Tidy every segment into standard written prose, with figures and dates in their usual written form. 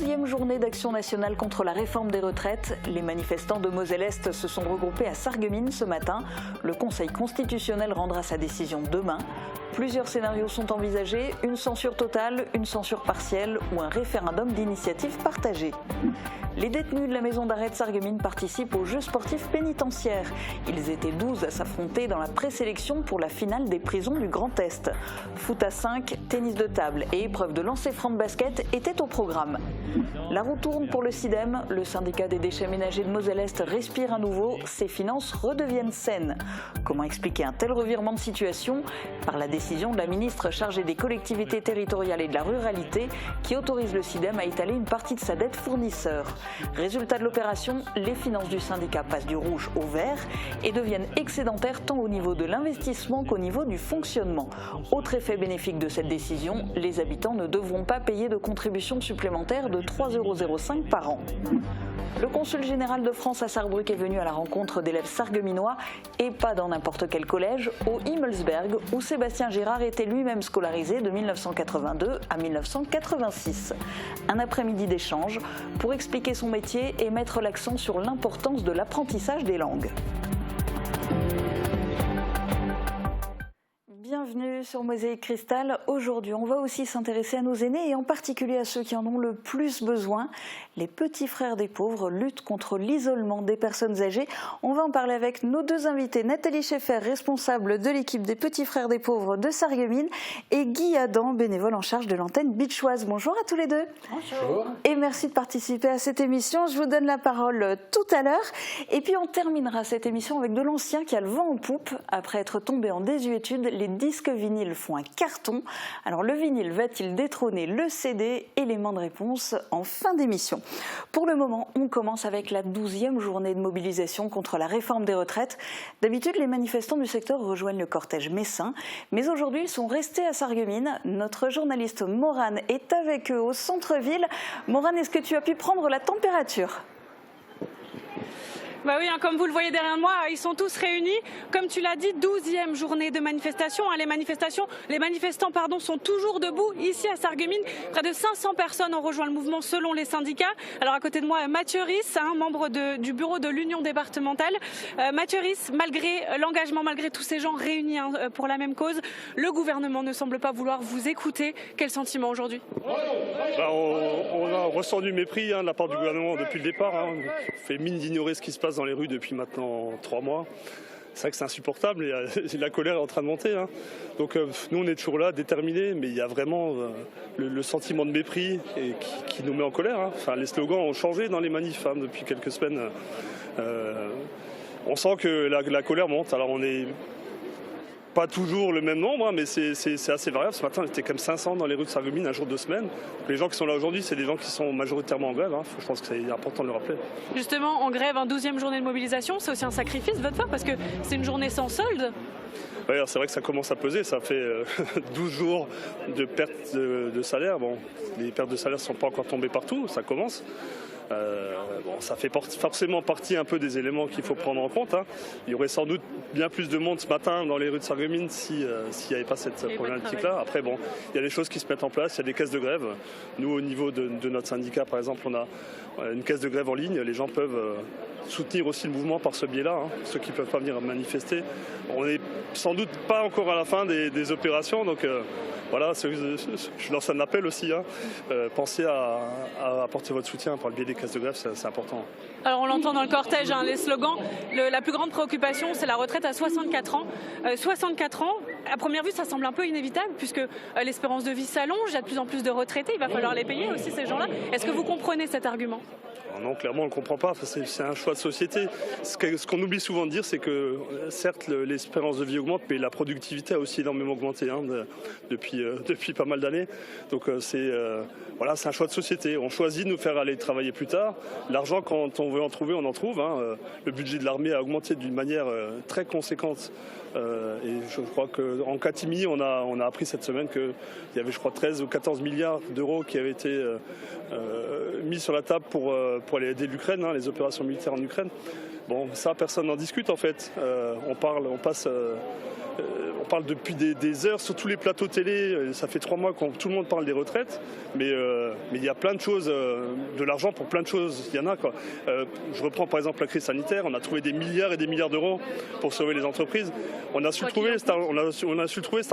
12e journée d'action nationale contre la réforme des retraites. Les manifestants de Moselle-Est se sont regroupés à Sarreguemines ce matin. Le Conseil constitutionnel rendra sa décision demain. Plusieurs scénarios sont envisagés, une censure totale, une censure partielle ou un référendum d'initiative partagée. Les détenus de la maison d'arrêt de Sarreguemines participent aux Jeux sportifs pénitentiaires. Ils étaient 12 à s'affronter dans la présélection pour la finale des prisons du Grand Est. Foot à 5, tennis de table et épreuve de lancer franc de basket étaient au programme. La roue tourne pour le SIDEM. Le syndicat des déchets ménagers de Moselle-Est respire à nouveau. Ses finances redeviennent saines. Comment expliquer un tel revirement de situation? Par la décision de la ministre chargée des collectivités territoriales et de la ruralité qui autorise le SIDEM à étaler une partie de sa dette fournisseur. Résultat de l'opération, les finances du syndicat passent du rouge au vert et deviennent excédentaires tant au niveau de l'investissement qu'au niveau du fonctionnement. Autre effet bénéfique de cette décision, les habitants ne devront pas payer de contribution supplémentaire de 3,05 € par an. Le consul général de France à Sarrebruck est venu à la rencontre d'élèves sarregueminois et pas dans n'importe quel collège, au Himmelsberg où Sébastien Girard était lui-même scolarisé de 1982 à 1986. Un après-midi d'échange pour expliquer son métier et mettre l'accent sur l'importance de l'apprentissage des langues. Bienvenue sur Mosaïque Cristal. Aujourd'hui, on va aussi s'intéresser à nos aînés et en particulier à ceux qui en ont le plus besoin. Les petits frères des pauvres luttent contre l'isolement des personnes âgées. On va en parler avec nos deux invités, Nathalie Schaeffer, responsable de l'équipe des petits frères des pauvres de Sarreguemines, et Guy Adam, bénévole en charge de l'antenne Beachoise. Bonjour à tous les deux. Bonjour. Et merci de participer à cette émission. Je vous donne la parole tout à l'heure. Et puis on terminera cette émission avec de l'ancien qui a le vent en poupe. Après être tombé en désuétude, les disques vinyles font un carton. Alors le vinyle va-t-il détrôner le CD? Élément de réponse en fin d'émission. Pour le moment, on commence avec la 12e journée de mobilisation contre la réforme des retraites. D'habitude, les manifestants du secteur rejoignent le cortège messin, mais aujourd'hui, ils sont restés à Sarreguemines. Notre journaliste Morane est avec eux au centre-ville. Morane, est-ce que tu as pu prendre la température ? Bah oui, comme vous le voyez derrière moi, ils sont tous réunis. Comme tu l'as dit, 12e journée de manifestation. Les manifestants sont toujours debout ici à Sarreguemines. Près de 500 personnes ont rejoint le mouvement selon les syndicats. Alors à côté de moi, Mathieu Risse, membre du bureau de l'Union départementale. Mathieu Risse, malgré l'engagement, malgré tous ces gens réunis pour la même cause, le gouvernement ne semble pas vouloir vous écouter. Quel sentiment aujourd'hui? On a ressenti du mépris de la part du gouvernement depuis le départ. On fait mine d'ignorer ce qui se passe dans les rues depuis maintenant 3 mois. C'est vrai que c'est insupportable et la colère est en train de monter. Donc nous on est toujours là, déterminés, mais il y a vraiment le sentiment de mépris qui nous met en colère. Enfin, les slogans ont changé dans les manifs depuis quelques semaines. On sent que la colère monte. Alors on est pas toujours le même nombre, mais c'est assez variable. Ce matin, on était comme 500 dans les rues de Sarreguemines un jour de semaine. Les gens qui sont là aujourd'hui, c'est des gens qui sont majoritairement en grève. Je pense que c'est important de le rappeler. Justement, en grève, 12e journée de mobilisation, c'est aussi un sacrifice de votre part parce que c'est une journée sans solde. Oui, c'est vrai que ça commence à peser. Ça fait 12 jours de perte de salaire. Bon, les pertes de salaire ne sont pas encore tombées partout, ça commence. Ça fait forcément partie un peu des éléments qu'il faut prendre en compte. Il y aurait sans doute bien plus de monde ce matin dans les rues de Sarreguemines s'il n'y avait pas cette problématique-là. Après, il y a des choses qui se mettent en place, il y a des caisses de grève. Nous, au niveau de notre syndicat, par exemple, on a une caisse de grève en ligne. Les gens peuvent soutenir aussi le mouvement par ce biais-là, ceux qui ne peuvent pas venir manifester. On n'est sans doute pas encore à la fin des opérations, donc voilà, je lance un appel aussi. Pensez à apporter votre soutien par le biais des caisses de grève, c'est important. Alors on l'entend dans le cortège, les slogans. La plus grande préoccupation, c'est la retraite à 64 ans. 64 ans, à première vue, ça semble un peu inévitable puisque l'espérance de vie s'allonge, il y a de plus en plus de retraités, il va falloir les payer aussi ces gens-là. Est-ce que vous comprenez cet argument ? Non, clairement, on ne le comprend pas. C'est un choix de société. Ce qu'on oublie souvent de dire, c'est que certes, l'espérance de vie augmente, mais la productivité a aussi énormément augmenté depuis pas mal d'années. Donc c'est un choix de société. On choisit de nous faire aller travailler plus tard. L'argent, quand on veut en trouver, on en trouve. Le budget de l'armée a augmenté d'une manière très conséquente. Et je crois qu'en catimini, on a appris cette semaine qu'il y avait, 13 ou 14 milliards d'euros qui avaient été mis sur la table pour aller aider l'Ukraine, les opérations militaires en Ukraine. Bon, ça, personne n'en discute en fait. On passe on parle depuis des heures sur tous les plateaux télé. Ça fait 3 mois que tout le monde parle des retraites, mais il y a plein de choses, de l'argent pour plein de choses. Il y en a quoi. Je reprends par exemple la crise sanitaire. On a trouvé des milliards et des milliards d'euros pour sauver les entreprises. On a su trouver cet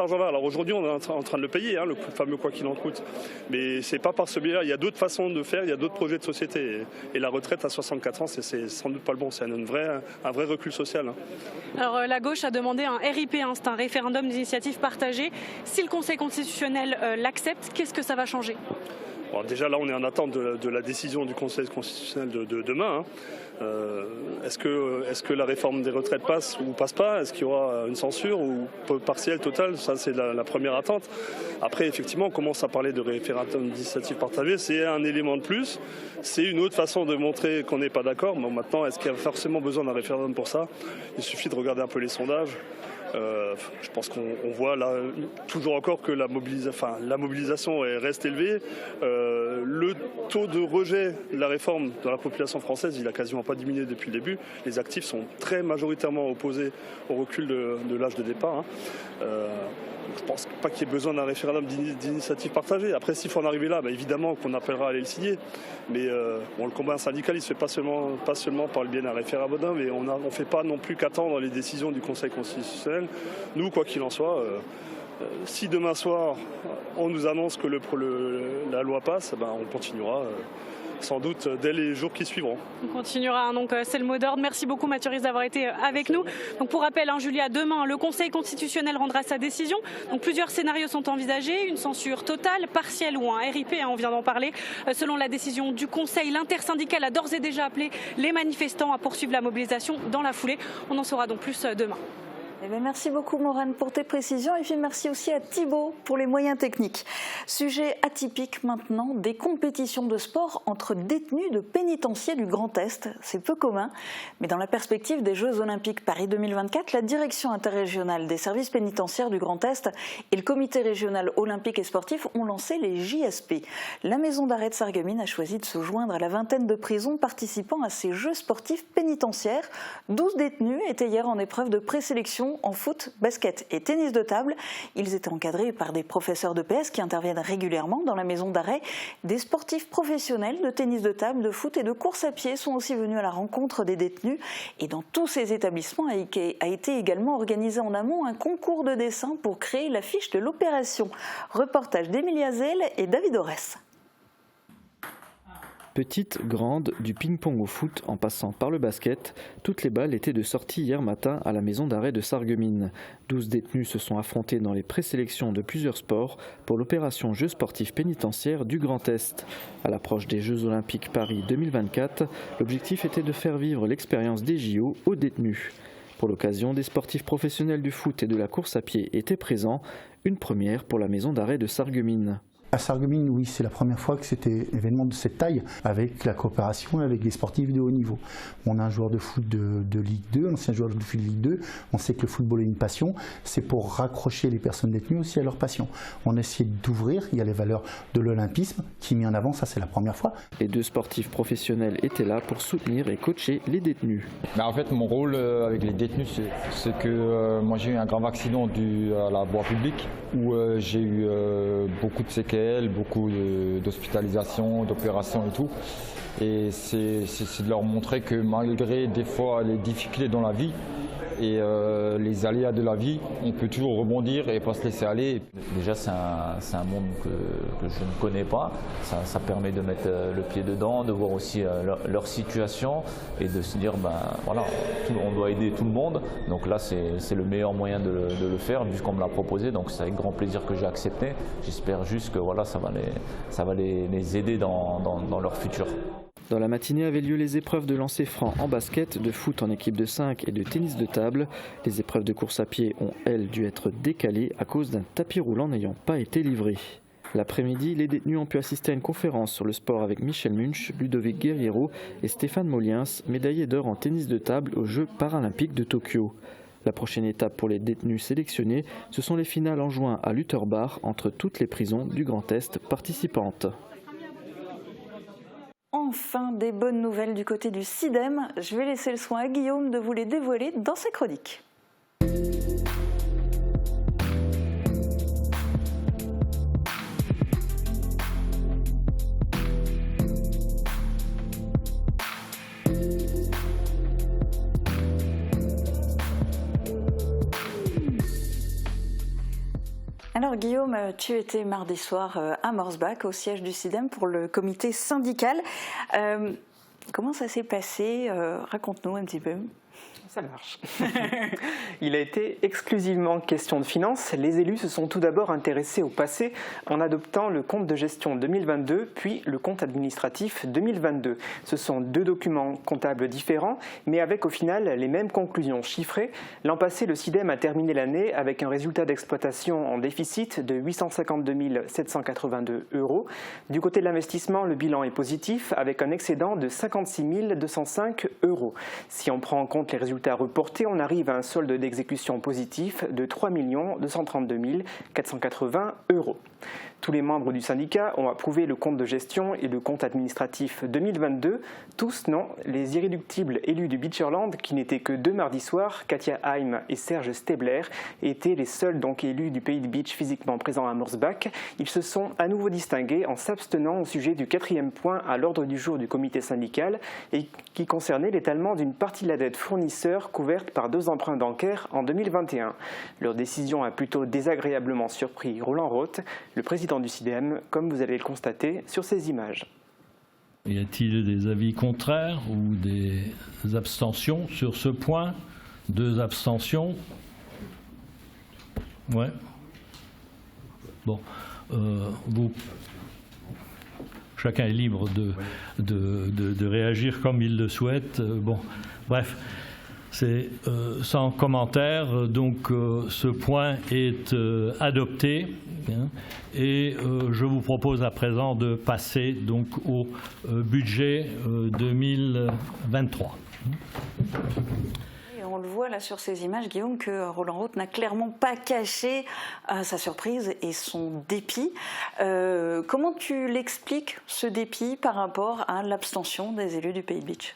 argent-là. Alors aujourd'hui, on est en train de le payer, le fameux quoi qu'il en coûte. Mais c'est pas par ce biais-là. Il y a d'autres façons de faire. Il y a d'autres projets de société. Et la retraite à 64 ans, c'est sans doute pas le bon. C'est un vrai recul social. Alors la gauche a demandé un RIP, c'est un référendum d'initiative partagée. Si le Conseil constitutionnel l'accepte, qu'est-ce que ça va changer ? Bon, déjà là, on est en attente de la décision du Conseil constitutionnel de demain. Est-ce que la réforme des retraites passe ou passe pas ? Est-ce qu'il y aura une censure ou partielle, totale ? Ça, c'est la première attente. Après, effectivement, on commence à parler de référendum d'initiative partagée. C'est un élément de plus. C'est une autre façon de montrer qu'on n'est pas d'accord. Mais maintenant, est-ce qu'il y a forcément besoin d'un référendum pour ça ? Il suffit de regarder un peu les sondages. Je pense qu'on voit là toujours encore que la mobilisation reste élevée. Le taux de rejet de la réforme dans la population française, il n'a quasiment pas diminué depuis le début. Les actifs sont très majoritairement opposés au recul de l'âge de départ. Je ne pense pas qu'il y ait besoin d'un référendum d'initiative partagée. Après, s'il faut en arriver là, évidemment qu'on appellera à aller le signer. Mais le combat syndical, il ne se fait pas seulement par le biais d'un référendum, et on ne fait pas non plus qu'attendre les décisions du Conseil constitutionnel. Nous, quoi qu'il en soit, si demain soir, on nous annonce que la loi passe, on continuera. Sans doute dès les jours qui suivront. On continuera, donc c'est le mot d'ordre. Merci beaucoup Mathieu Risse d'avoir été avec nous. Donc pour rappel, Julia, demain le Conseil constitutionnel rendra sa décision. Donc plusieurs scénarios sont envisagés, une censure totale, partielle ou un RIP, on vient d'en parler. Selon la décision du Conseil, l'intersyndicale a d'ores et déjà appelé les manifestants à poursuivre la mobilisation dans la foulée. On en saura donc plus demain. Merci beaucoup Maureen pour tes précisions et puis merci aussi à Thibaut pour les moyens techniques. Sujet atypique maintenant, des compétitions de sport entre détenus de pénitenciers du Grand Est. C'est peu commun, mais dans la perspective des Jeux Olympiques Paris 2024, la direction interrégionale des services pénitentiaires du Grand Est et le comité régional olympique et sportif ont lancé les JSP. La maison d'arrêt de Sarreguemines a choisi de se joindre à la vingtaine de prisons participant à ces Jeux sportifs pénitentiaires. 12 détenus étaient hier en épreuve de présélection en foot, basket et tennis de table. Ils étaient encadrés par des professeurs de PS qui interviennent régulièrement dans la maison d'arrêt. Des sportifs professionnels de tennis de table, de foot et de course à pied sont aussi venus à la rencontre des détenus. Et dans tous ces établissements a été également organisé en amont un concours de dessin pour créer l'affiche de l'opération. Reportage d'Emilia Zell et David Orès. Petite, grande, du ping-pong au foot en passant par le basket, toutes les balles étaient de sortie hier matin à la maison d'arrêt de Sarreguemines. 12 détenus se sont affrontés dans les présélections de plusieurs sports pour l'opération Jeux sportifs pénitentiaires du Grand Est. À l'approche des Jeux Olympiques Paris 2024, l'objectif était de faire vivre l'expérience des JO aux détenus. Pour l'occasion, des sportifs professionnels du foot et de la course à pied étaient présents, une première pour la maison d'arrêt de Sarreguemines. À Sarreguemines, oui, c'est la première fois que c'était un événement de cette taille, avec la coopération avec les sportifs de haut niveau. On a un joueur de foot de Ligue 2, un ancien joueur de foot de Ligue 2. On sait que le football est une passion. C'est pour raccrocher les personnes détenues aussi à leur passion. On essaie d'ouvrir, il y a les valeurs de l'olympisme qui est mis en avant, ça c'est la première fois. Les 2 sportifs professionnels étaient là pour soutenir et coacher les détenus. En fait, mon rôle avec les détenus, c'est que moi j'ai eu un grave accident dû à la voie publique où j'ai eu beaucoup de séquelles, beaucoup d'hospitalisations, d'opérations et tout. Et c'est de leur montrer que malgré des fois les difficultés dans la vie et les aléas de la vie, on peut toujours rebondir et pas se laisser aller. Déjà c'est un monde que je ne connais pas, ça permet de mettre le pied dedans, de voir aussi leur situation et de se dire voilà, on doit aider tout le monde. Donc là c'est le meilleur moyen de le faire vu qu'on me l'a proposé, donc c'est avec grand plaisir que j'ai accepté. J'espère juste que voilà, ça va les aider dans leur futur. Dans la matinée avaient lieu les épreuves de lancer franc en basket, de foot en équipe de 5 et de tennis de table. Les épreuves de course à pied ont, elles, dû être décalées à cause d'un tapis roulant n'ayant pas été livré. L'après-midi, les détenus ont pu assister à une conférence sur le sport avec Michel Munch, Ludovic Guerriero et Stéphane Moliens, médaillés d'or en tennis de table aux Jeux paralympiques de Tokyo. La prochaine étape pour les détenus sélectionnés, ce sont les finales en juin à Lutterbach entre toutes les prisons du Grand Est participantes. Enfin, des bonnes nouvelles du côté du CIDEM. Je vais laisser le soin à Guillaume de vous les dévoiler dans ses chroniques. Alors Guillaume, tu étais mardi soir à Morsbach, au siège du SIDEM pour le comité syndical. Comment ça s'est passé? Raconte-nous un petit peu. Ça marche. Il a été exclusivement question de finances. Les élus se sont tout d'abord intéressés au passé en adoptant le compte de gestion 2022 puis le compte administratif 2022. Ce sont deux documents comptables différents mais avec au final les mêmes conclusions chiffrées. L'an passé, le SIDEM a terminé l'année avec un résultat d'exploitation en déficit de 852 782 €. Du côté de l'investissement, le bilan est positif avec un excédent de 56 205 €. Si on prend en compte les résultats reportés, on arrive à un solde d'exécution positif de 3 232 480 €. Tous les membres du syndicat ont approuvé le compte de gestion et le compte administratif 2022. Tous, non, les irréductibles élus du Beacherland, qui n'étaient que deux mardi soir, Katia Heim et Serge Stebler, étaient les seuls donc élus du pays de Beach physiquement présents à Morsbach. Ils se sont à nouveau distingués en s'abstenant au sujet du 4e point à l'ordre du jour du comité syndical et qui concernait l'étalement d'une partie de la dette fournisseur couverte par 2 emprunts bancaires en 2021. Leur décision a plutôt désagréablement surpris Roland Roth, le président du SIDEM, comme vous allez le constater sur ces images. Y a-t-il des avis contraires ou des abstentions sur ce point? 2 abstentions. Ouais. Bon. Chacun est libre de réagir comme il le souhaite. Bon. Bref. C'est sans commentaire, donc ce point est adopté et je vous propose à présent de passer donc au budget 2023. Et on le voit là sur ces images, Guillaume, que Roland Roth n'a clairement pas caché sa surprise et son dépit. Comment tu l'expliques, ce dépit, par rapport à l'abstention des élus du Pays de Beach ?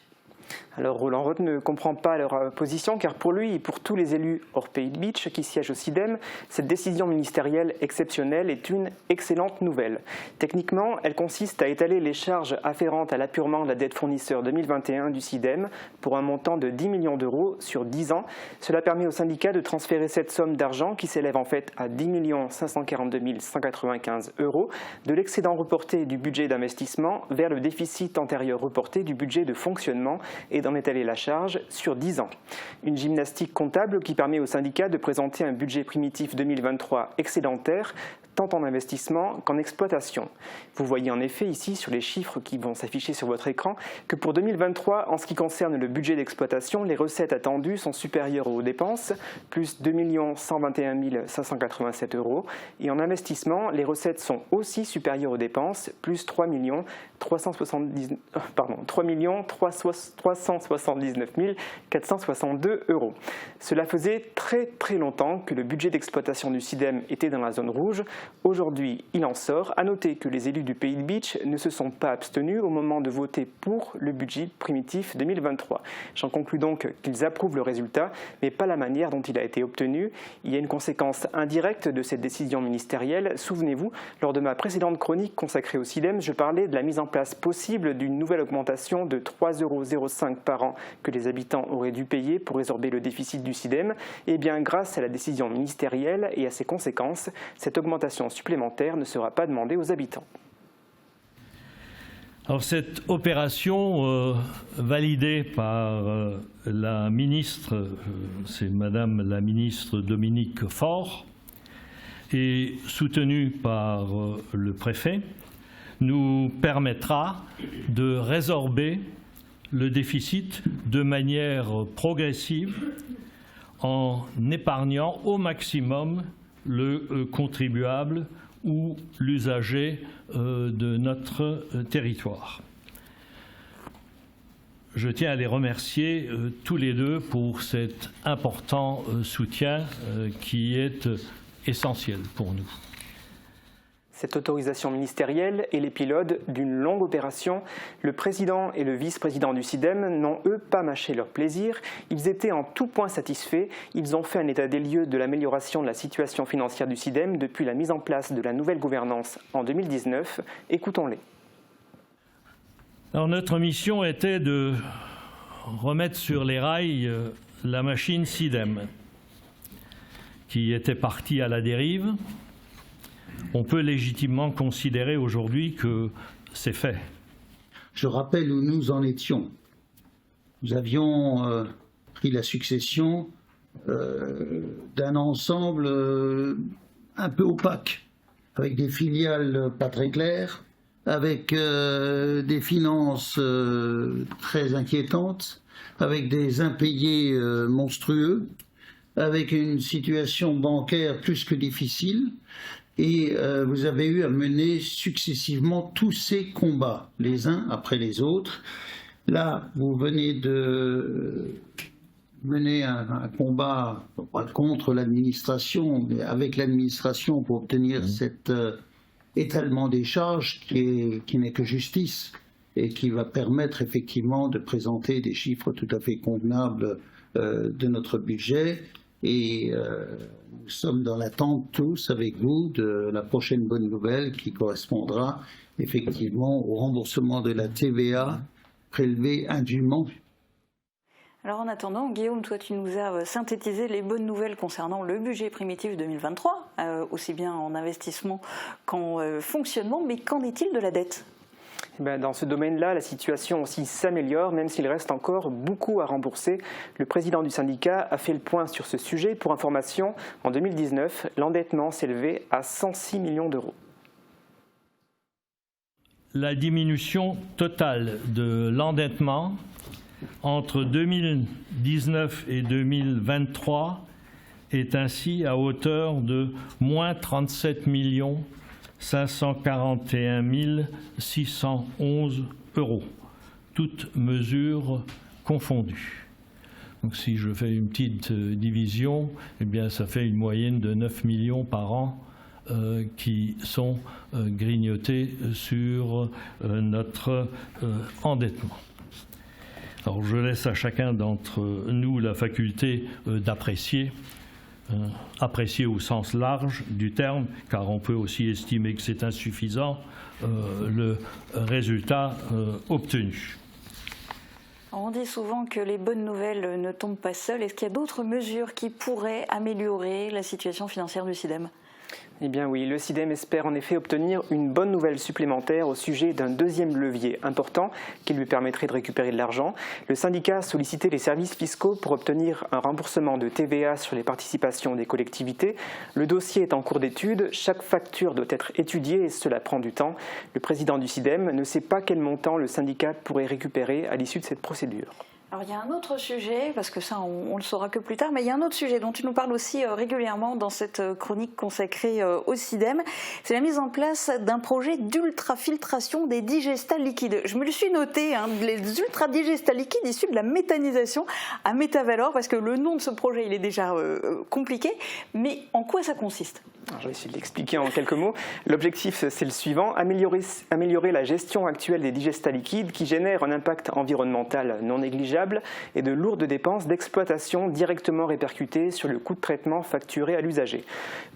Alors Roland Roth ne comprend pas leur position car pour lui et pour tous les élus hors Pays de Beach qui siègent au SIDEM, cette décision ministérielle exceptionnelle est une excellente nouvelle. Techniquement, elle consiste à étaler les charges afférentes à l'apurement de la dette fournisseur 2021 du SIDEM pour un montant de 10 millions d'euros sur 10 ans. Cela permet au syndicat de transférer cette somme d'argent qui s'élève en fait à 10 542 195 € de l'excédent reporté du budget d'investissement vers le déficit antérieur reporté du budget de fonctionnement et d'en étaler la charge sur 10 ans. Une gymnastique comptable qui permet au syndicat de présenter un budget primitif 2023 excédentaire, tant en investissement qu'en exploitation. Vous voyez en effet ici sur les chiffres qui vont s'afficher sur votre écran que pour 2023, en ce qui concerne le budget d'exploitation, les recettes attendues sont supérieures aux dépenses, plus 2 121 587 €, et en investissement, les recettes sont aussi supérieures aux dépenses, plus 3 379 462 €. Cela faisait très longtemps que le budget d'exploitation du SIDEM était dans la zone rouge. Aujourd'hui, il en sort. À noter que les élus du Pays de Beach ne se sont pas abstenus au moment de voter pour le budget primitif 2023. J'en conclus donc qu'ils approuvent le résultat, mais pas la manière dont il a été obtenu. Il y a une conséquence indirecte de cette décision ministérielle. Souvenez-vous, lors de ma précédente chronique consacrée au SIDEM, je parlais de la mise en place possible d'une nouvelle augmentation de 3,05 € par an que les habitants auraient dû payer pour résorber le déficit du SIDEM. Et bien, grâce à la décision ministérielle et à ses conséquences, cette augmentation supplémentaire ne sera pas demandée aux habitants. Alors cette opération validée par la ministre, c'est Madame la ministre Dominique Faure, et soutenue par le préfet, nous permettra de résorber le déficit de manière progressive en épargnant au maximum le contribuable ou l'usager de notre territoire. Je tiens à les remercier tous les deux pour cet important soutien qui est essentiel pour nous. Cette autorisation ministérielle est l'épilogue d'une longue opération. Le président et le vice-président du SIDEM n'ont, eux, pas mâché leur plaisir. Ils étaient en tout point satisfaits. Ils ont fait un état des lieux de l'amélioration de la situation financière du SIDEM depuis la mise en place de la nouvelle gouvernance en 2019. Écoutons-les. Alors, notre mission était de remettre sur les rails la machine SIDEM, qui était partie à la dérive on peut légitimement considérer aujourd'hui que c'est fait. Je rappelle où nous en étions. Nous avions pris la succession d'un ensemble un peu opaque, avec des filiales pas très claires, avec des finances très inquiétantes, avec des impayés monstrueux, avec une situation bancaire plus que difficile. Et vous avez eu à mener successivement tous ces combats, les uns après les autres. Là, vous venez de mener un combat, pas contre l'administration, mais avec l'administration pour obtenir cet étalement des charges qui n'est que justice et qui va permettre effectivement de présenter des chiffres tout à fait convenables de notre budget. Et nous sommes dans l'attente tous avec vous de la prochaine bonne nouvelle qui correspondra effectivement au remboursement de la TVA prélevée indûment. Alors en attendant, Guillaume, toi tu nous as synthétisé les bonnes nouvelles concernant le budget primitif 2023, aussi bien en investissement qu'en fonctionnement, mais qu'en est-il de la dette ? Dans ce domaine-là, la situation aussi s'améliore, même s'il reste encore beaucoup à rembourser. Le président du syndicat a fait le point sur ce sujet. Pour information, en 2019, l'endettement s'élevait à 106 millions d'euros. La diminution totale de l'endettement entre 2019 et 2023 est ainsi à hauteur de moins 37 541 611 €, toutes mesures confondues. Donc si je fais une petite division, eh bien ça fait une moyenne de 9 millions par an qui sont grignotés sur notre endettement. Alors je laisse à chacun d'entre nous la faculté d'apprécier, apprécier au sens large du terme, car on peut aussi estimer que c'est insuffisant, le résultat obtenu. On dit souvent que les bonnes nouvelles ne tombent pas seules. Est-ce qu'il y a d'autres mesures qui pourraient améliorer la situation financière du SIDEM ? Eh bien oui, le SIDEM espère en effet obtenir une bonne nouvelle supplémentaire au sujet d'un deuxième levier important qui lui permettrait de récupérer de l'argent. Le syndicat a sollicité les services fiscaux pour obtenir un remboursement de TVA sur les participations des collectivités. Le dossier est en cours d'étude, chaque facture doit être étudiée et cela prend du temps. Le président du SIDEM ne sait pas quel montant le syndicat pourrait récupérer à l'issue de cette procédure. Alors il y a un autre sujet, parce que ça on le saura que plus tard, mais il y a un autre sujet dont tu nous parles aussi régulièrement dans cette chronique consacrée au SIDEM, c'est la mise en place d'un projet d'ultrafiltration des digestats liquides. Je me le suis noté, les ultradigestats liquides issus de la méthanisation à Métavalor, parce que le nom de ce projet il est déjà compliqué, mais en quoi ça consiste ? Alors, je vais essayer de l'expliquer en quelques mots. L'objectif, c'est le suivant, améliorer la gestion actuelle des digestats liquides qui génèrent un impact environnemental non négligeable et de lourdes dépenses d'exploitation directement répercutées sur le coût de traitement facturé à l'usager.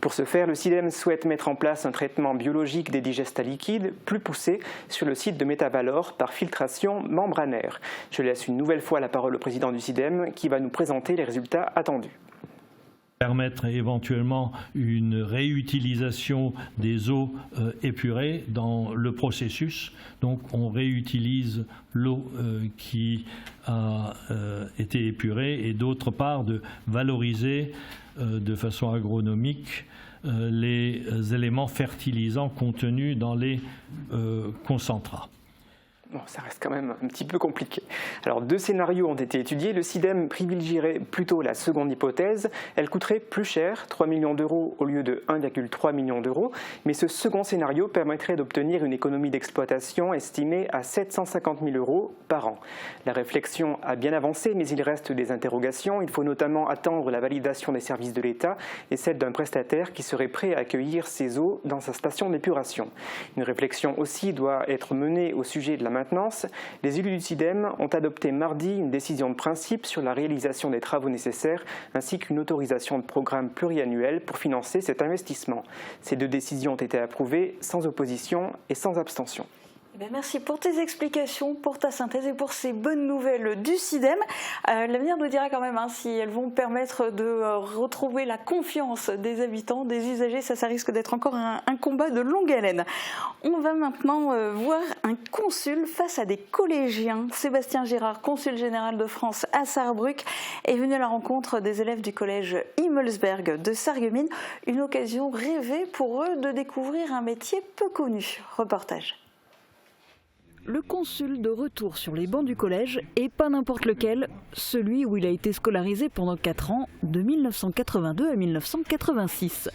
Pour ce faire, le SIDEM souhaite mettre en place un traitement biologique des digestats liquides plus poussé sur le site de Métavalor par filtration membranaire. Je laisse une nouvelle fois la parole au président du SIDEM qui va nous présenter les résultats attendus. Permettre éventuellement une réutilisation des eaux épurées dans le processus. Donc on réutilise l'eau qui a été épurée et d'autre part de valoriser de façon agronomique les éléments fertilisants contenus dans les concentrats. Bon, ça reste quand même un petit peu compliqué. Alors, deux scénarios ont été étudiés. Le SIDEM privilégierait plutôt la seconde hypothèse. Elle coûterait plus cher, 3 millions d'euros au lieu de 1,3 million d'euros. Mais ce second scénario permettrait d'obtenir une économie d'exploitation estimée à 750 000 euros par an. La réflexion a bien avancé, mais il reste des interrogations. Il faut notamment attendre la validation des services de l'État et celle d'un prestataire qui serait prêt à accueillir ces eaux dans sa station d'épuration. Une réflexion aussi doit être menée au sujet de la maintenance. Les élus du SIDEM ont adopté mardi une décision de principe sur la réalisation des travaux nécessaires ainsi qu'une autorisation de programme pluriannuel pour financer cet investissement. Ces deux décisions ont été approuvées sans opposition et sans abstention. Merci pour tes explications, pour ta synthèse et pour ces bonnes nouvelles du CIDEM. L'avenir nous dira quand même si elles vont permettre de retrouver la confiance des habitants, des usagers. Ça risque d'être encore un combat de longue haleine. On va maintenant voir un consul face à des collégiens. Sébastien Girard, consul général de France à Sarrebruck, est venu à la rencontre des élèves du collège Himmelsberg de Sarreguemines. Une occasion rêvée pour eux de découvrir un métier peu connu. Reportage. Le consul de retour sur les bancs du collège, et pas n'importe lequel, celui où il a été scolarisé pendant 4 ans, de 1982 à 1986.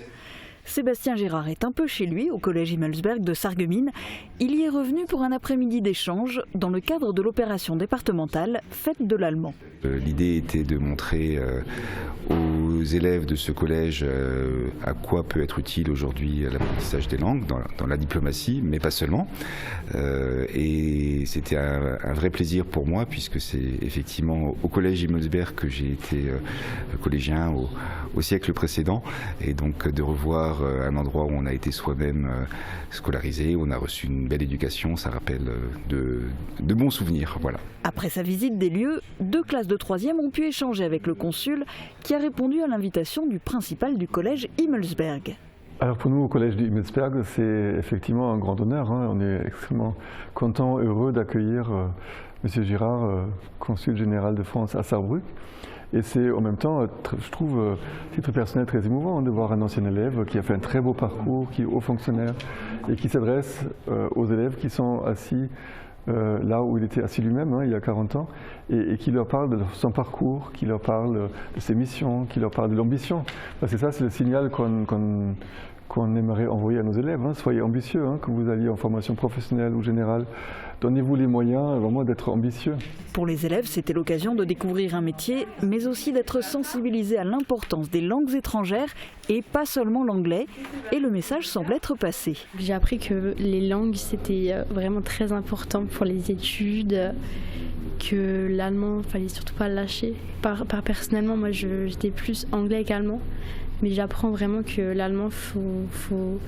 Sébastien Girard est un peu chez lui, au collège Himmelsberg de Sarreguemines. Il y est revenu pour un après-midi d'échange dans le cadre de l'opération départementale Fête de l'Allemand. L'idée était de montrer aux élèves de ce collège à quoi peut être utile aujourd'hui l'apprentissage des langues, dans la diplomatie, mais pas seulement. Et c'était un vrai plaisir pour moi, puisque c'est effectivement au collège Himmelsberg que j'ai été collégien au siècle précédent, et donc de revoir un endroit où on a été soi-même scolarisé, où on a reçu une belle éducation, ça rappelle de bons souvenirs. Voilà. Après sa visite des lieux, 2 classes de 3e ont pu échanger avec le consul qui a répondu à l'invitation du principal du collège Himmelsberg. Alors pour nous au collège du Himmelsberg, c'est effectivement un grand honneur. On est extrêmement content, heureux d'accueillir M. Girard, consul général de France à Sarrebruck. Et c'est en même temps, je trouve, titre personnel, très émouvant de voir un ancien élève qui a fait un très beau parcours, qui est haut fonctionnaire et qui s'adresse aux élèves qui sont assis là où il était assis lui-même, il y a 40 ans, et qui leur parle de son parcours, qui leur parle de ses missions, qui leur parle de l'ambition. Parce que ça, c'est le signal qu'on aimerait envoyer à nos élèves. Soyez ambitieux, que vous alliez en formation professionnelle ou générale. Donnez-vous les moyens vraiment d'être ambitieux. Pour les élèves, c'était l'occasion de découvrir un métier, mais aussi d'être sensibilisés à l'importance des langues étrangères et pas seulement l'anglais. Et le message semble être passé. J'ai appris que les langues, c'était vraiment très important pour les études, que l'allemand, il fallait surtout pas le lâcher. Personnellement, moi, j'étais plus anglais qu'allemand, mais j'apprends vraiment que l'allemand, faut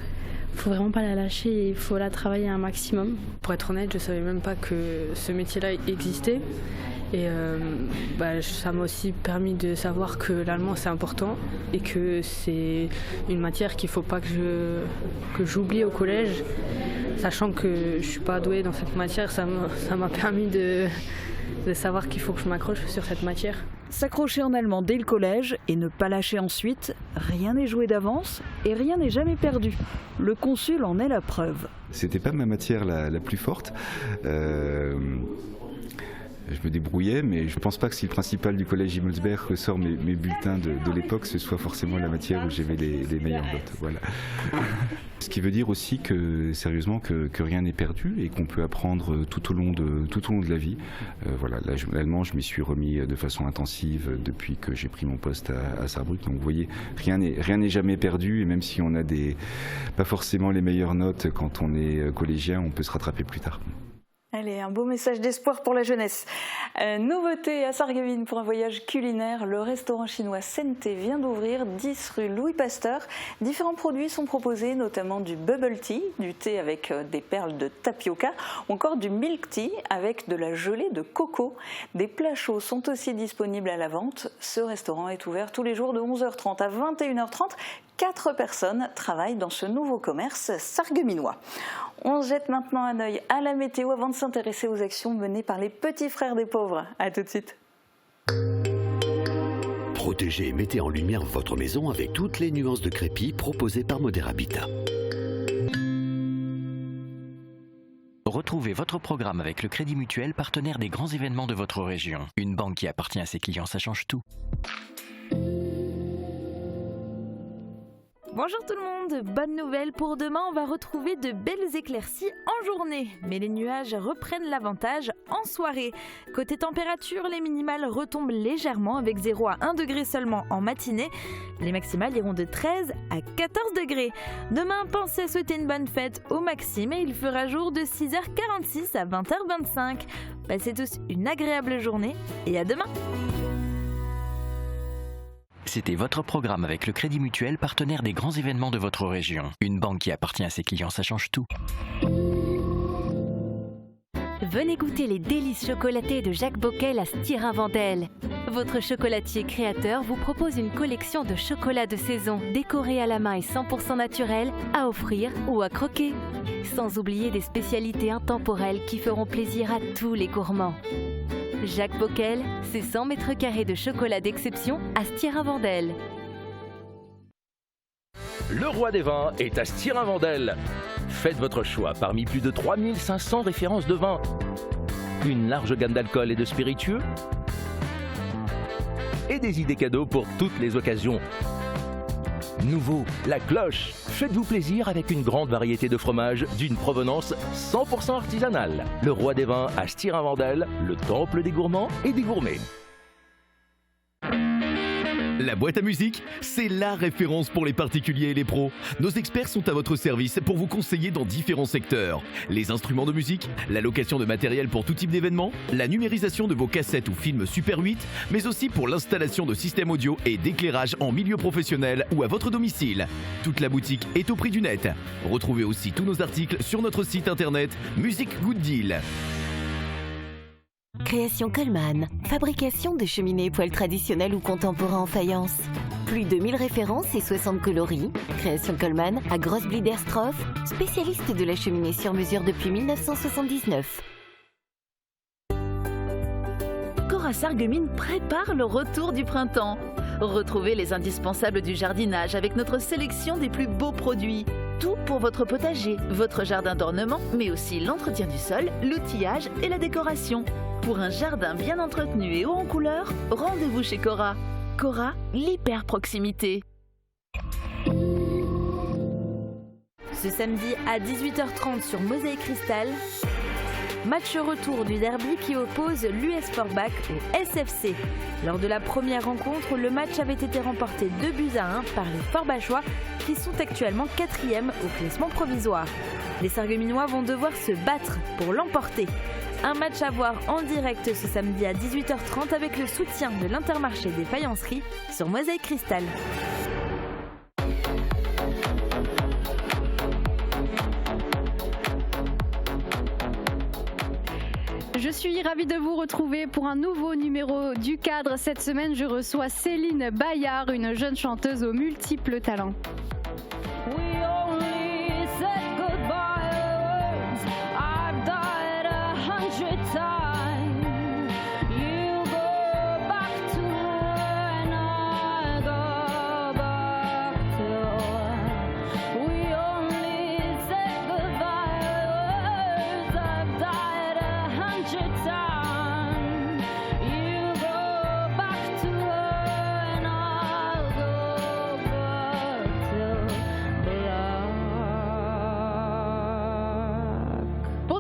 vraiment pas la lâcher et il faut la travailler un maximum. Pour être honnête, je savais même pas que ce métier-là existait. Et ça m'a aussi permis de savoir que l'allemand c'est important et que c'est une matière qu'il ne faut pas que j'oublie au collège. Sachant que je ne suis pas douée dans cette matière, ça m'a permis de savoir qu'il faut que je m'accroche sur cette matière. S'accrocher en allemand dès le collège et ne pas lâcher ensuite, rien n'est joué d'avance et rien n'est jamais perdu. Le consul en est la preuve. C'était pas ma matière la plus forte. Je me débrouillais, mais je ne pense pas que si le principal du collège Himmelsberg ressort mes bulletins de l'époque, ce soit forcément la matière où j'avais les meilleures notes. Voilà. Ce qui veut dire aussi que, sérieusement, que rien n'est perdu et qu'on peut apprendre tout au long de la vie. L'allemand, je m'y suis remis de façon intensive depuis que j'ai pris mon poste à Sarrebruck. Donc vous voyez, rien n'est jamais perdu, et même si on a pas forcément les meilleures notes quand on est collégien, on peut se rattraper plus tard. Allez, un beau message d'espoir pour la jeunesse. Nouveauté à Sarreguemines pour un voyage culinaire, le restaurant chinois Sente vient d'ouvrir 10 rue Louis Pasteur. Différents produits sont proposés, notamment du bubble tea, du thé avec des perles de tapioca, ou encore du milk tea avec de la gelée de coco. Des plats chauds sont aussi disponibles à la vente. Ce restaurant est ouvert tous les jours de 11h30 à 21h30. 4 personnes travaillent dans ce nouveau commerce sarregueminois. On jette maintenant un œil à la météo avant de s'intéresser aux actions menées par les petits frères des pauvres. A tout de suite. Protégez et mettez en lumière votre maison avec toutes les nuances de crépi proposées par Moderabitat. Retrouvez votre programme avec le Crédit Mutuel, partenaire des grands événements de votre région. Une banque qui appartient à ses clients, ça change tout. Bonjour tout le monde, bonne nouvelle, pour demain on va retrouver de belles éclaircies en journée, mais les nuages reprennent l'avantage en soirée. Côté température, les minimales retombent légèrement avec 0 à 1 degré seulement en matinée, les maximales iront de 13 à 14 degrés. Demain, pensez à souhaiter une bonne fête au Maxime et il fera jour de 6h46 à 20h25. Passez tous une agréable journée et à demain. C'était votre programme avec le Crédit Mutuel, partenaire des grands événements de votre région. Une banque qui appartient à ses clients, ça change tout. Venez goûter les délices chocolatées de Jacques Bockel à Styrin-Vendel. Votre chocolatier créateur vous propose une collection de chocolats de saison décorés à la main et 100% naturels à offrir ou à croquer. Sans oublier des spécialités intemporelles qui feront plaisir à tous les gourmands. Jacques Bockel, c'est 100 mètres carrés de chocolat d'exception à Styrin-Vendel. Le roi des vins est à Styrin-Vendel. Faites votre choix parmi plus de 3500 références de vins. Une large gamme d'alcool et de spiritueux. Et des idées cadeaux pour toutes les occasions. Nouveau, la cloche. Faites-vous plaisir avec une grande variété de fromages d'une provenance 100% artisanale. Le roi des vins à Styrin-Vendel, le temple des gourmands et des gourmets. La boîte à musique, c'est la référence pour les particuliers et les pros. Nos experts sont à votre service pour vous conseiller dans différents secteurs. Les instruments de musique, la location de matériel pour tout type d'événement, la numérisation de vos cassettes ou films Super 8, mais aussi pour l'installation de systèmes audio et d'éclairage en milieu professionnel ou à votre domicile. Toute la boutique est au prix du net. Retrouvez aussi tous nos articles sur notre site internet Music Good Deal. Création Coleman, fabrication de cheminées et poêles traditionnelles ou contemporains en faïence. Plus de 1000 références et 60 coloris. Création Coleman à Grosse-Bliederstroff, spécialiste de la cheminée sur mesure depuis 1979. Cora Sarreguemines prépare le retour du printemps. Retrouvez les indispensables du jardinage avec notre sélection des plus beaux produits. Tout pour votre potager, votre jardin d'ornement, mais aussi l'entretien du sol, l'outillage et la décoration. Pour un jardin bien entretenu et haut en couleur, rendez-vous chez Cora. Cora, l'hyper proximité. Ce samedi à 18h30 sur Mosaïque Cristal, match retour du derby qui oppose l'US Forbach au SFC. Lors de la première rencontre, le match avait été remporté 2-1 par les Forbachois qui sont actuellement 4e au classement provisoire. Les Sarregueminois vont devoir se battre pour l'emporter. Un match à voir en direct ce samedi à 18h30 avec le soutien de l'Intermarché des faïenceries sur Mosaïque Cristal. Je suis ravie de vous retrouver pour un nouveau numéro du Cadre. Cette semaine, je reçois Céline Bayard, une jeune chanteuse aux multiples talents.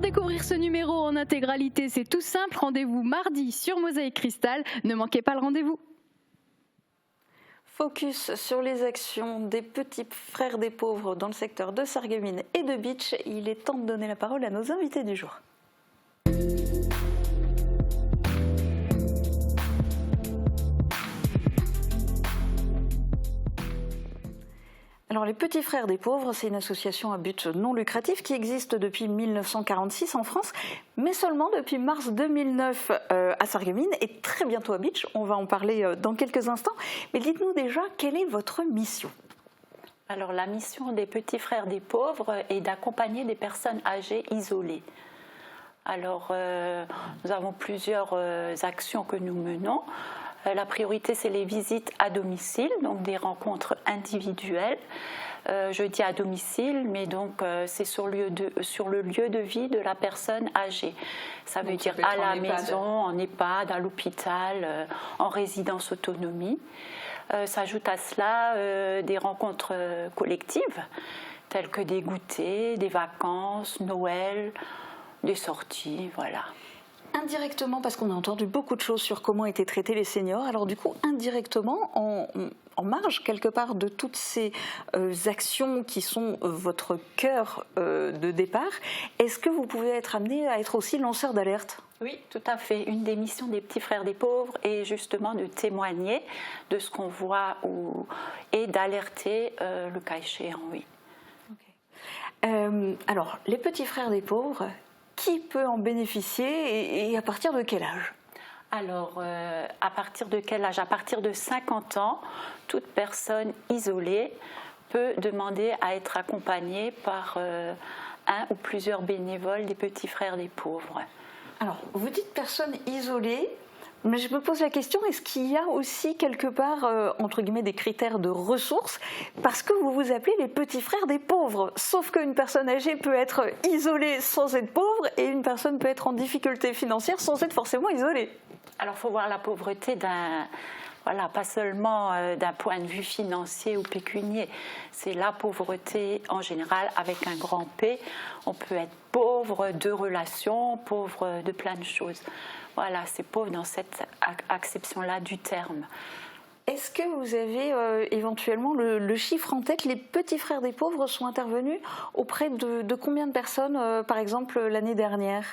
Découvrir ce numéro en intégralité, c'est tout simple. Rendez-vous mardi sur Mosaïque Cristal. Ne manquez pas le rendez-vous. Focus sur les actions des petits frères des pauvres dans le secteur de Sarreguemines et de Bitche. Il est temps de donner la parole à nos invités du jour. Alors, les Petits Frères des Pauvres, c'est une association à but non lucratif qui existe depuis 1946 en France, mais seulement depuis mars 2009 à Sarreguemines et très bientôt à Bitche. On va en parler dans quelques instants. Mais dites-nous déjà, quelle est votre mission ? Alors, la mission des Petits Frères des Pauvres est d'accompagner des personnes âgées isolées. Alors, nous avons plusieurs actions que nous menons. La priorité, c'est les visites à domicile, donc des rencontres individuelles. Je dis à domicile, mais donc c'est sur le lieu de vie de la personne âgée. Ça veut dire à la maison, en EHPAD, à l'hôpital, en résidence autonomie. S'ajoute à cela des rencontres collectives, telles que des goûters, des vacances, Noël, des sorties, voilà. Indirectement, parce qu'on a entendu beaucoup de choses sur comment étaient traités les seniors, alors du coup, indirectement, en marge, quelque part, de toutes ces actions qui sont votre cœur de départ, est-ce que vous pouvez être amené à être aussi lanceur d'alerte ? Oui, tout à fait. Une des missions des Petits Frères des Pauvres est justement de témoigner de ce qu'on voit et d'alerter le cas échéant, oui. Okay. Alors, les Petits Frères des Pauvres, qui peut en bénéficier et à partir de quel âge ? Alors, à partir de quel âge ? À partir de 50 ans, toute personne isolée peut demander à être accompagnée par un ou plusieurs bénévoles des Petits Frères des Pauvres. Alors, vous dites personne isolée, mais je me pose la question, est-ce qu'il y a aussi quelque part, entre guillemets, des critères de ressources ? Parce que vous vous appelez les Petits Frères des Pauvres. Sauf qu'une personne âgée peut être isolée sans être pauvre et une personne peut être en difficulté financière sans être forcément isolée. Alors, il faut voir la pauvreté pas seulement d'un point de vue financier ou pécunier, c'est la pauvreté en général avec un grand P. On peut être pauvre de relations, pauvre de plein de choses. Voilà, c'est pauvre dans cette acception-là du terme. Est-ce que vous avez éventuellement le chiffre en tête ? Les Petits Frères des Pauvres sont intervenus auprès de combien de personnes, par exemple, l'année dernière ?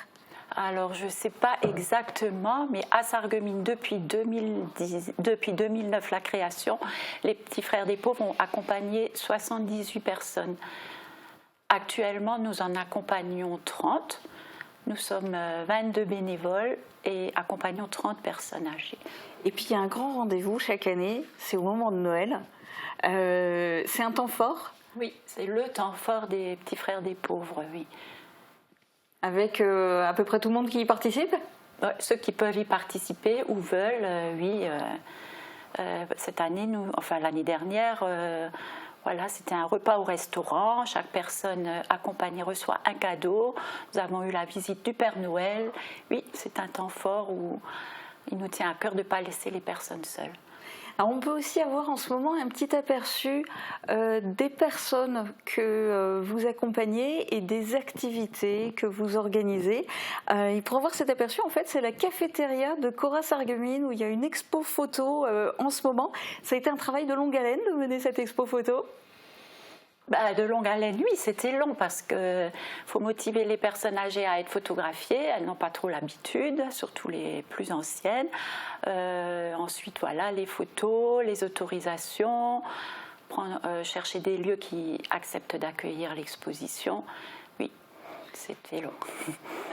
Alors, je ne sais pas exactement, mais à Sarreguemines, depuis 2009, la création, les Petits Frères des Pauvres ont accompagné 78 personnes. Actuellement, nous en accompagnons 30. Nous sommes 22 bénévoles et accompagnons 30 personnes âgées. Et puis, il y a un grand rendez-vous chaque année, c'est au moment de Noël. C'est un temps fort ? Oui, c'est le temps fort des Petits Frères des Pauvres, oui. Avec à peu près tout le monde qui y participe ? Ouais, ceux qui peuvent y participer ou veulent, oui. Cette année, l'année dernière, c'était un repas au restaurant. Chaque personne accompagnée reçoit un cadeau. Nous avons eu la visite du Père Noël. Oui, c'est un temps fort où il nous tient à cœur de ne pas laisser les personnes seules. Alors on peut aussi avoir en ce moment un petit aperçu des personnes que vous accompagnez et des activités que vous organisez. Et pour avoir cet aperçu, en fait, c'est la cafétéria de Cora Sarreguemines où il y a une expo photo en ce moment. Ça a été un travail de longue haleine de mener cette expo photo ? De longue haleine, oui, c'était long parce qu'il faut motiver les personnes âgées à être photographiées. Elles n'ont pas trop l'habitude, surtout les plus anciennes. Ensuite, les photos, les autorisations, chercher des lieux qui acceptent d'accueillir l'exposition. Oui, c'était long.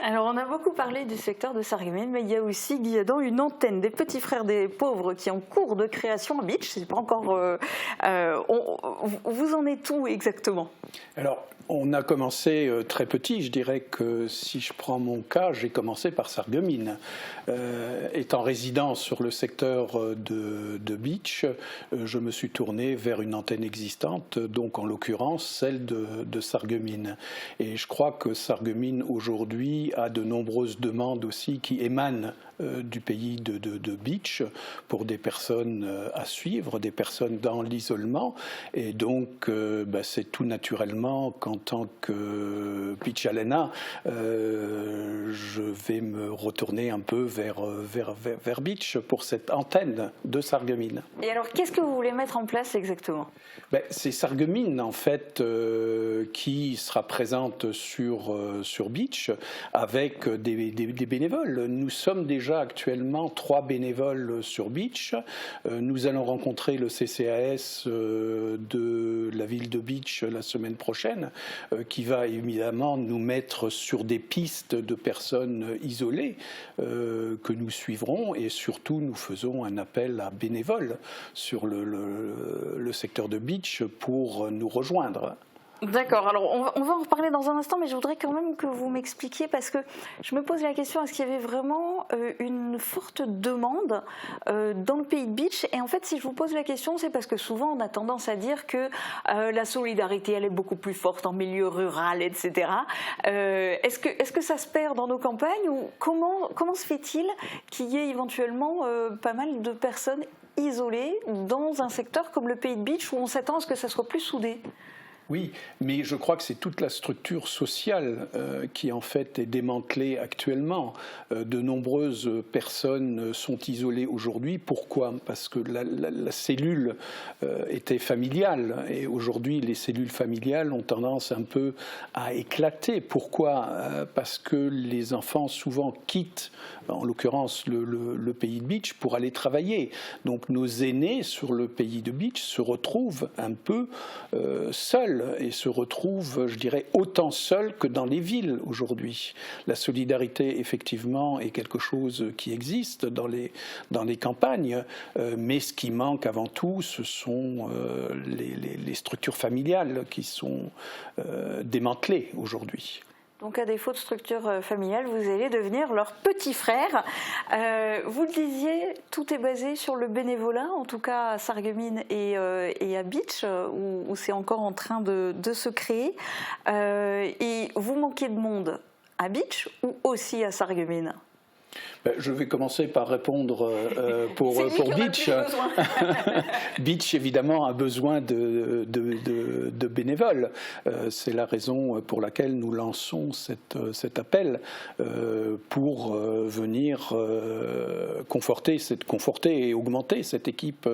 Alors, on a beaucoup parlé du secteur de Sarreguemines, mais il y a aussi Guyadan, une antenne des Petits Frères des Pauvres qui est en cours de création à Bitche. C'est pas encore. Vous en êtes où exactement ? Alors, on a commencé très petit. Je dirais que si je prends mon cas, j'ai commencé par Sarreguemines. Étant résident sur le secteur de Bitche, je me suis tourné vers une antenne existante, donc en l'occurrence celle de Sarreguemines. Et je crois que Sarreguemines aujourd'hui a de nombreuses demandes aussi qui émanent du pays de Bitche pour des personnes à suivre, des personnes dans l'isolement. Et donc, c'est tout naturellement qu'en tant que Bitchalena, je vais me retourner un peu vers Bitche pour cette antenne de Sarreguemines. Et alors, qu'est-ce que vous voulez mettre en place exactement ? C'est Sarreguemines, en fait, qui sera présente sur Bitche avec des bénévoles. Nous sommes déjà actuellement 3 bénévoles sur Bitche. Nous allons rencontrer le CCAS de la ville de Bitche la semaine prochaine, qui va évidemment nous mettre sur des pistes de personnes isolées que nous suivrons, et surtout nous faisons un appel à bénévoles sur le secteur de Bitche pour nous rejoindre. D'accord, alors on va en reparler dans un instant, mais je voudrais quand même que vous m'expliquiez, parce que je me pose la question, est-ce qu'il y avait vraiment une forte demande dans le pays de Bitche ? Et en fait, si je vous pose la question, c'est parce que souvent on a tendance à dire que la solidarité, elle est beaucoup plus forte en milieu rural, etc. Est-ce que ça se perd dans nos campagnes, ou comment se fait-il qu'il y ait éventuellement pas mal de personnes isolées dans un secteur comme le pays de Bitche, où on s'attend à ce que ça soit plus soudé ? Oui, mais je crois que c'est toute la structure sociale qui en fait est démantelée actuellement. De nombreuses personnes sont isolées aujourd'hui. Pourquoi ? Parce que la cellule était familiale, et aujourd'hui les cellules familiales ont tendance un peu à éclater. Pourquoi ? Parce que les enfants souvent quittent, en l'occurrence le pays de Bitche, pour aller travailler. Donc nos aînés sur le pays de Bitche se retrouvent un peu seuls. seuls et se retrouvent, je dirais, autant seuls que dans les villes aujourd'hui. La solidarité, effectivement, est quelque chose qui existe dans les campagnes, mais ce qui manque avant tout, ce sont les structures familiales qui sont démantelées aujourd'hui. Donc à défaut de structure familiale, vous allez devenir leur petit frère. Vous le disiez, tout est basé sur le bénévolat, en tout cas à Sarreguemines et à Bitche, où c'est encore en train de se créer. Et vous manquez de monde à Bitche ou aussi à Sarreguemines ? Je vais commencer par répondre pour Bitche. Bitche, évidemment, a besoin de bénévoles. C'est la raison pour laquelle nous lançons cet appel pour venir conforter et augmenter cette équipe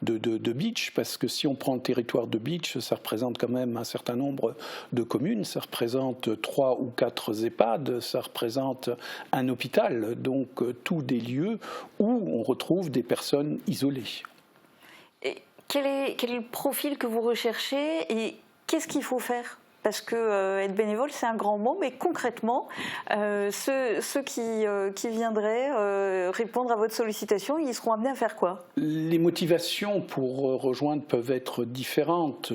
de Bitche. Parce que si on prend le territoire de Bitche, ça représente quand même un certain nombre de communes. Ça représente 3 ou 4 EHPAD, ça représente un hôpital. Donc, tous des lieux où on retrouve des personnes isolées. Et quel est le profil que vous recherchez et qu'est-ce qu'il faut faire ? Parce que être bénévole, c'est un grand mot, mais concrètement, ceux qui viendraient répondre à votre sollicitation, ils seront amenés à faire quoi ? Les motivations pour rejoindre peuvent être différentes.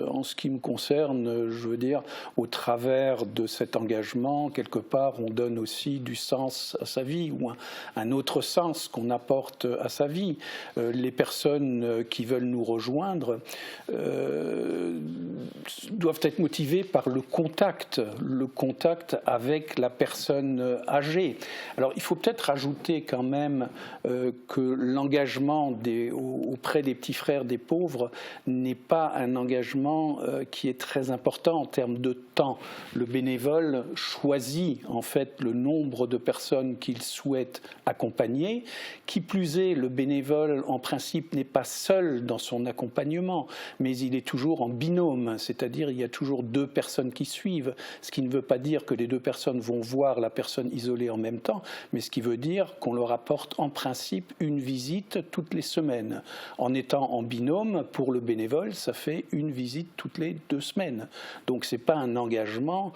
En ce qui me concerne, je veux dire, au travers de cet engagement, quelque part, on donne aussi du sens à sa vie, ou un autre sens qu'on apporte à sa vie. Les personnes qui veulent nous rejoindre doivent être motivées par le contact avec la personne âgée. Alors il faut peut-être ajouter quand même que l'engagement auprès des petits frères des pauvres n'est pas un engagement qui est très important en termes de temps. Le bénévole choisit en fait le nombre de personnes qu'il souhaite accompagner. Qui plus est, le bénévole en principe n'est pas seul dans son accompagnement, mais il est toujours en binôme, c'est-à-dire il y a toujours 2 personnes qui suivent, ce qui ne veut pas dire que les 2 personnes vont voir la personne isolée en même temps, mais ce qui veut dire qu'on leur apporte en principe une visite toutes les semaines. En étant en binôme, pour le bénévole, ça fait une visite toutes les 2 semaines. Donc ce n'est pas un engagement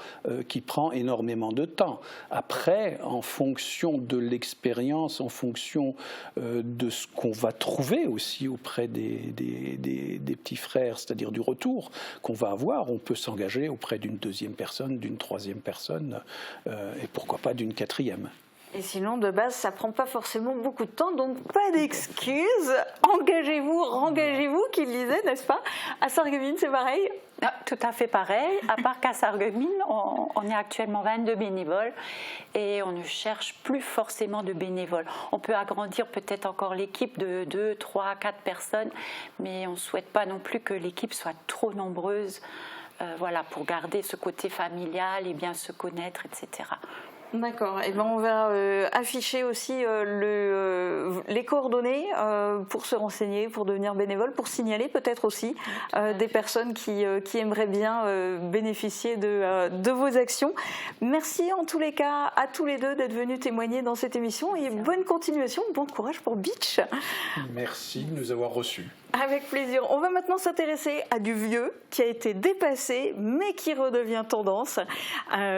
qui prend énormément de temps. Après, en fonction de l'expérience, en fonction de ce qu'on va trouver aussi auprès des petits frères, c'est-à-dire du retour qu'on va avoir, on peut s'engager auprès d'une 2e personne, d'une 3e personne et pourquoi pas d'une 4e. Et sinon, de base, ça prend pas forcément beaucoup de temps, donc pas d'excuses. Engagez-vous, rengagez-vous, qu'il disait, n'est-ce pas ? À Sarreguemines, c'est pareil ? Ah, tout à fait pareil, à part qu'à Sarreguemines, on est actuellement 22 bénévoles et on ne cherche plus forcément de bénévoles. On peut agrandir peut-être encore l'équipe de 2, 3, 4 personnes, mais on ne souhaite pas non plus que l'équipe soit trop nombreuse, pour garder ce côté familial et bien se connaître, etc. D'accord. Et on va afficher aussi les coordonnées pour se renseigner, pour devenir bénévole, pour signaler peut-être aussi des personnes qui aimeraient bien bénéficier de vos actions. Merci en tous les cas à tous les 2 d'être venus témoigner dans cette émission et bonne continuation, bon courage pour Bitche. Merci de nous avoir reçus. Avec plaisir. On va maintenant s'intéresser à du vieux qui a été dépassé mais qui redevient tendance.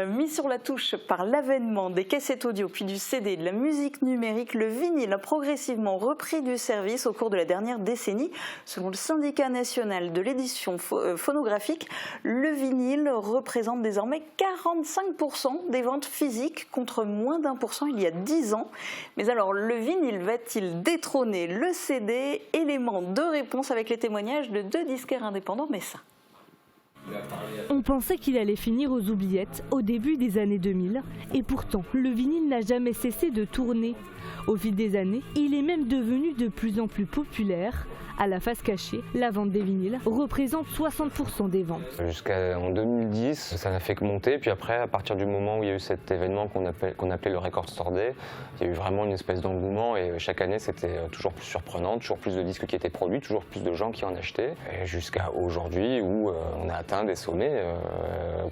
Mis sur la touche par l'avènement des cassettes audio puis du CD, de la musique numérique, le vinyle a progressivement repris du service au cours de la dernière décennie. Selon le syndicat national de l'édition phonographique, le vinyle représente désormais 45% des ventes physiques contre moins d'1% il y a 10 ans. Mais alors, le vinyle va-t-il détrôner le CD ? Élément de réponse avec les témoignages de 2 disquaires indépendants messins. On pensait qu'il allait finir aux oubliettes au début des années 2000 et pourtant le vinyle n'a jamais cessé de tourner. Au fil des années, il est même devenu de plus en plus populaire. À la face cachée, la vente des vinyles représente 60% des ventes. Jusqu'en 2010, ça n'a fait que monter. Puis après, à partir du moment où il y a eu cet événement qu'on appelait le Record Store Day, il y a eu vraiment une espèce d'engouement et chaque année, c'était toujours plus surprenant, toujours plus de disques qui étaient produits, toujours plus de gens qui en achetaient. Jusqu'à aujourd'hui où on a atteint atteint des sommets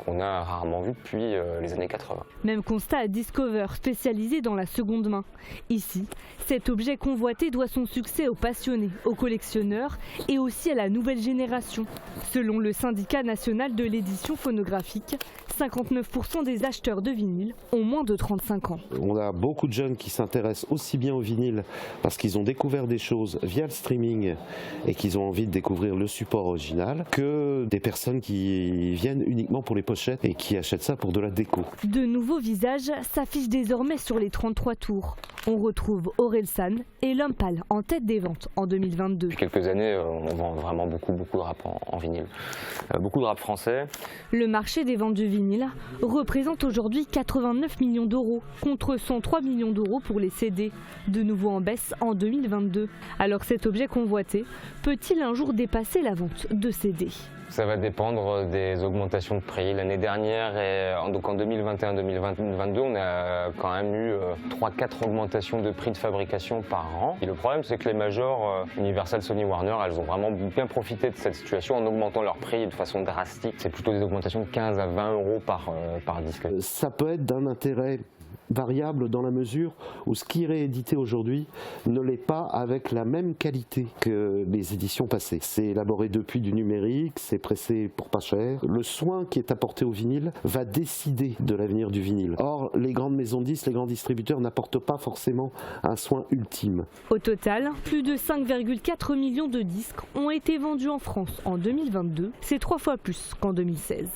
qu'on a rarement vus depuis les années 80. Même constat à Discover, spécialisé dans la seconde main. Ici, cet objet convoité doit son succès aux passionnés, aux collectionneurs et aussi à la nouvelle génération. Selon le syndicat national de l'édition phonographique, 59% des acheteurs de vinyle ont moins de 35 ans. On a beaucoup de jeunes qui s'intéressent aussi bien au vinyle parce qu'ils ont découvert des choses via le streaming et qu'ils ont envie de découvrir le support original, que des personnes qui viennent uniquement pour les pochettes et qui achètent ça pour de la déco. De nouveaux visages s'affichent désormais sur les 33 tours. On retrouve Orelsan et L'Homme Pâle en tête des ventes en 2022. Depuis quelques années, on vend vraiment beaucoup de rap en vinyle. Beaucoup de rap français. Le marché des ventes de vinyle représente aujourd'hui 89 millions d'euros contre 103 millions d'euros pour les CD, de nouveau en baisse en 2022. Alors cet objet convoité peut-il un jour dépasser la vente de CD ? Ça va dépendre des augmentations de prix. L'année dernière, donc en 2021-2022, on a quand même eu 3-4 augmentations de prix de fabrication par an. Et le problème, c'est que les majors, Universal, Sony, Warner, elles ont vraiment bien profité de cette situation en augmentant leurs prix de façon drastique. C'est plutôt des augmentations de 15 à 20 euros par disque. Ça peut être d'un intérêt variable dans la mesure où ce qui est réédité aujourd'hui ne l'est pas avec la même qualité que les éditions passées. C'est élaboré depuis du numérique, c'est pressé pour pas cher. Le soin qui est apporté au vinyle va décider de l'avenir du vinyle. Or, les grandes maisons de disques, les grands distributeurs n'apportent pas forcément un soin ultime. Au total, plus de 5,4 millions de disques ont été vendus en France en 2022. C'est 3 fois plus qu'en 2016.